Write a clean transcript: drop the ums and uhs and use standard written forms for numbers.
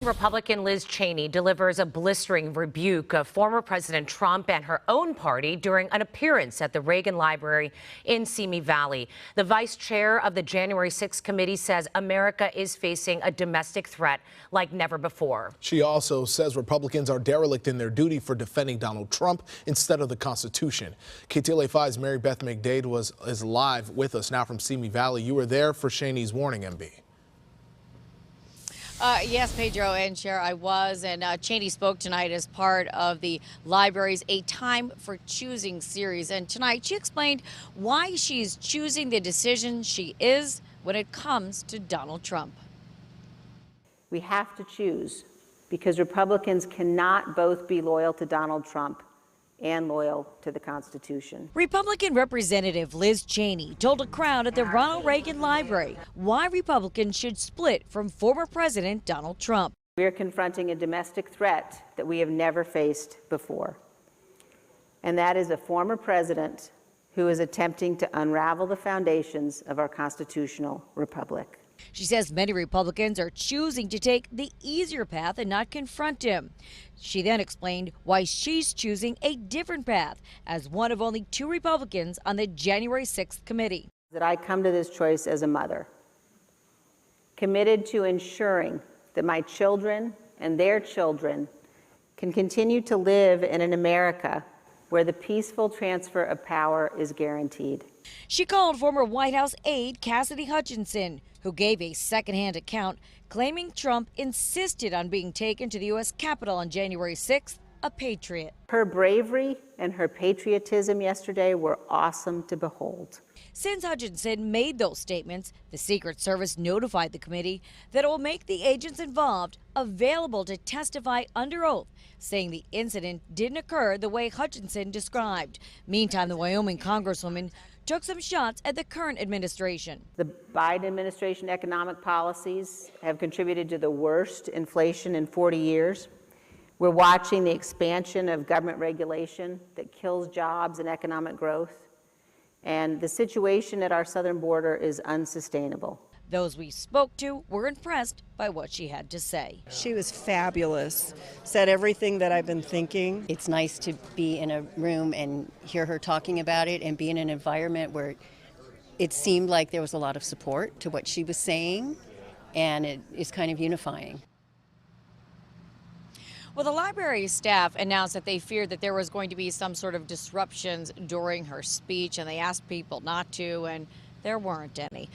Republican Liz Cheney delivers a blistering rebuke of former President Trump and her own party during an appearance at the Reagan Library in Simi Valley. The vice chair of the January 6th committee says America is facing a domestic threat like never before. She also says Republicans are derelict in their duty for defending Donald Trump instead of the Constitution. KTLA 5's Mary Beth McDade is live with us now from Simi Valley. You were there for Cheney's warning, MB. Yes, Pedro and Cher, I was, and Cheney spoke tonight as part of the library's A Time for Choosing series. And tonight she explained why she's choosing the decision she is when it comes to Donald Trump. We have to choose because Republicans cannot both be loyal to Donald Trump and loyal to the Constitution. Republican Representative Liz Cheney told a crowd at the Ronald Reagan Library why Republicans should split from former President Donald Trump. We are confronting a domestic threat that we have never faced before. And that is a former president who is attempting to unravel the foundations of our constitutional republic. She says many Republicans are choosing to take the easier path and not confront him. She then explained why she's choosing a different path as one of only 2 Republicans on the January 6th committee. That I come to this choice as a mother, committed to ensuring that my children and their children can continue to live in an America where the peaceful transfer of power is guaranteed. She called former White House aide Cassidy Hutchinson, who gave a secondhand account claiming Trump insisted on being taken to the U.S. Capitol on January 6th, a patriot. Her bravery and her patriotism yesterday were awesome to behold. Since Hutchinson made those statements, the Secret Service notified the committee that it will make the agents involved available to testify under oath, saying the incident didn't occur the way Hutchinson described. Meantime, the Wyoming congresswoman took some shots at the current administration. The Biden administration economic policies have contributed to the worst inflation in 40 years. We're watching the expansion of government regulation that kills jobs and economic growth. And the situation at our southern border is unsustainable. Those we spoke to were impressed by what she had to say. She was fabulous, said everything that I've been thinking. It's nice to be in a room and hear her talking about it and be in an environment where it seemed like there was a lot of support to what she was saying, and it is kind of unifying. Well, the library staff announced that they feared that there was going to be some sort of disruptions during her speech, and they asked people not to, and there weren't any.